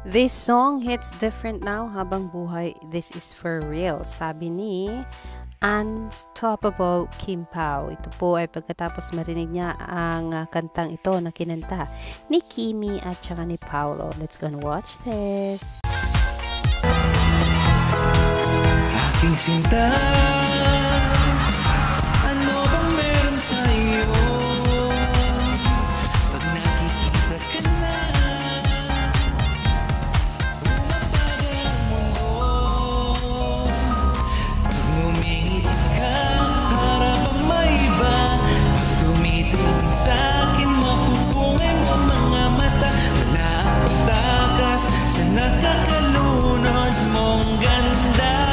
This song hits different now habang buhay. This is for real. Sabi ni Unstoppable Kim Pao. Ito po ay pagkatapos marinig niya ang kantang ito na kinanta ni Kimi at saka ni Paolo. Let's go and watch this. Aking sinta, ano bang meron sa iyo? Pag nakikita ka na, umapagal ang mundo. Pag ngumingiti ka, para bang may iba? Pag tumitingin sa'kin, mapupungay mo mga mata. Wala akong takas sa nakakalunod mong ganda.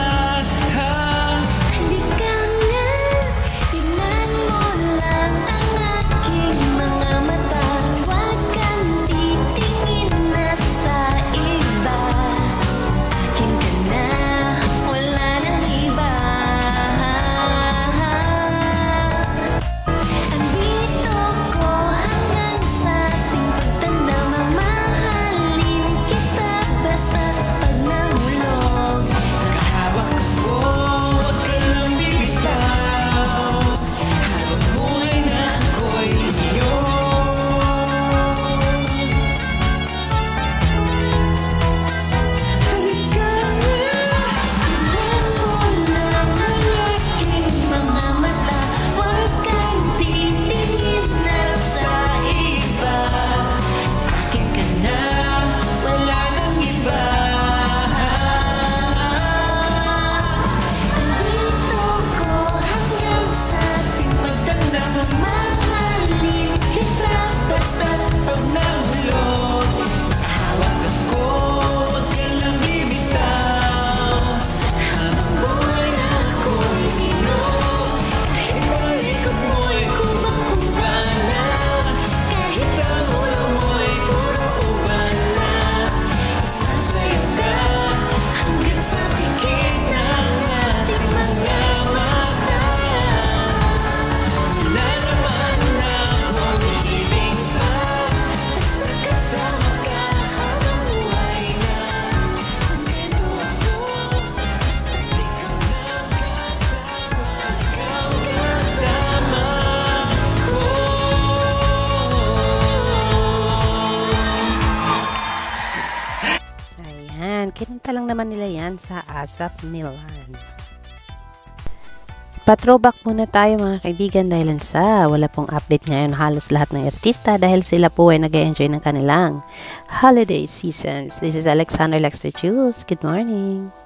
Kinanta lang naman nila yan sa ASAP Milan. Pa-throwback muna tayo mga kaibigan dahil sa wala pong update ngayon halos lahat ng artista dahil sila po ay nag-enjoy ng kanilang holiday seasons. This is Alexander Lexter Juice. Good morning!